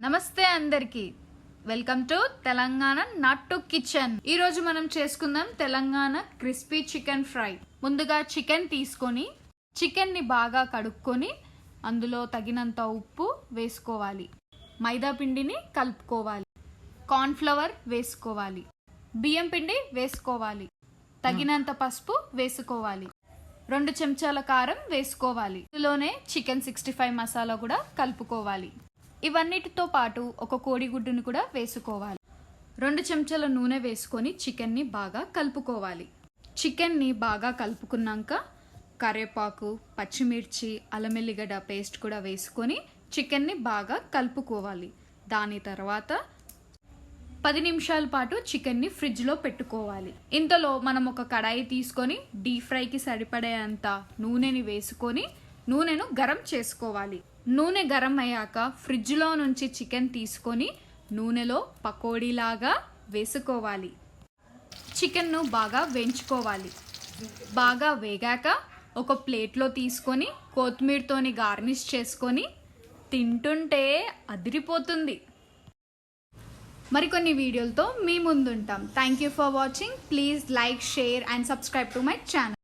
నమస్తే అందరికి welcome to Telangana నాటు కిచెన్. ఈ రోజు మనం చేసుకుందాం తెలంగాణ క్రిస్పీ చికెన్ ఫ్రై. ముందుగా చికెన్ తీసుకొని చికెన్ ని బాగా కడుక్కొని అందులో తగినంత ఉప్పు వేసుకోవాలి. మైదా పిండిని కలుపుకోవాలి. కార్న్ ఫ్లవర్ వేసుకోవాలి. బియ్యం పిండి వేసుకోవాలి. తగినంత పసుపు వేసుకోవాలి. 2 చెంచాల కారం వేసుకోవాలి. ఇందులోనే చికెన్ 65 మసాలా కూడా కలుపుకోవాలి. ఇవన్నిటితో పాటు ఒక కోడిగుడ్డును కూడా వేసుకోవాలి. 2 చెంచాల నూనె వేసుకొని చికెన్ని బాగా కలుపుకోవాలి. చికెన్ని బాగా కలుపుకున్నాక కరివేపాకు, పచ్చిమిర్చి, అల్లం ఎల్లిగడ్డ పేస్ట్ కూడా వేసుకొని చికెన్ని బాగా కలుపుకోవాలి. దాని తర్వాత 10 నిమిషాల పాటు చికెన్ని ఫ్రిడ్జ్లో పెట్టుకోవాలి. ఇంతలో మనం ఒక కడాయి తీసుకొని డీప్ ఫ్రైకి సరిపడేంత నూనెని వేసుకొని నూనెను గరం చేసుకోవాలి. నూనె గరం అయ్యాక ఫ్రిడ్జ్లో నుంచి చికెన్ తీసుకొని నూనెలో పకోడీలాగా వేసుకోవాలి. చికెన్ను బాగా వేయించుకోవాలి. బాగా వేగాక ఒక ప్లేట్లో తీసుకొని కొత్తిమీరతోని గార్నిష్ చేసుకొని తింటుంటే అదిరిపోతుంది. మరికొన్ని వీడియోలతో మీ ముందుంటాం. Thank you for watching. Please like, share and subscribe to my channel.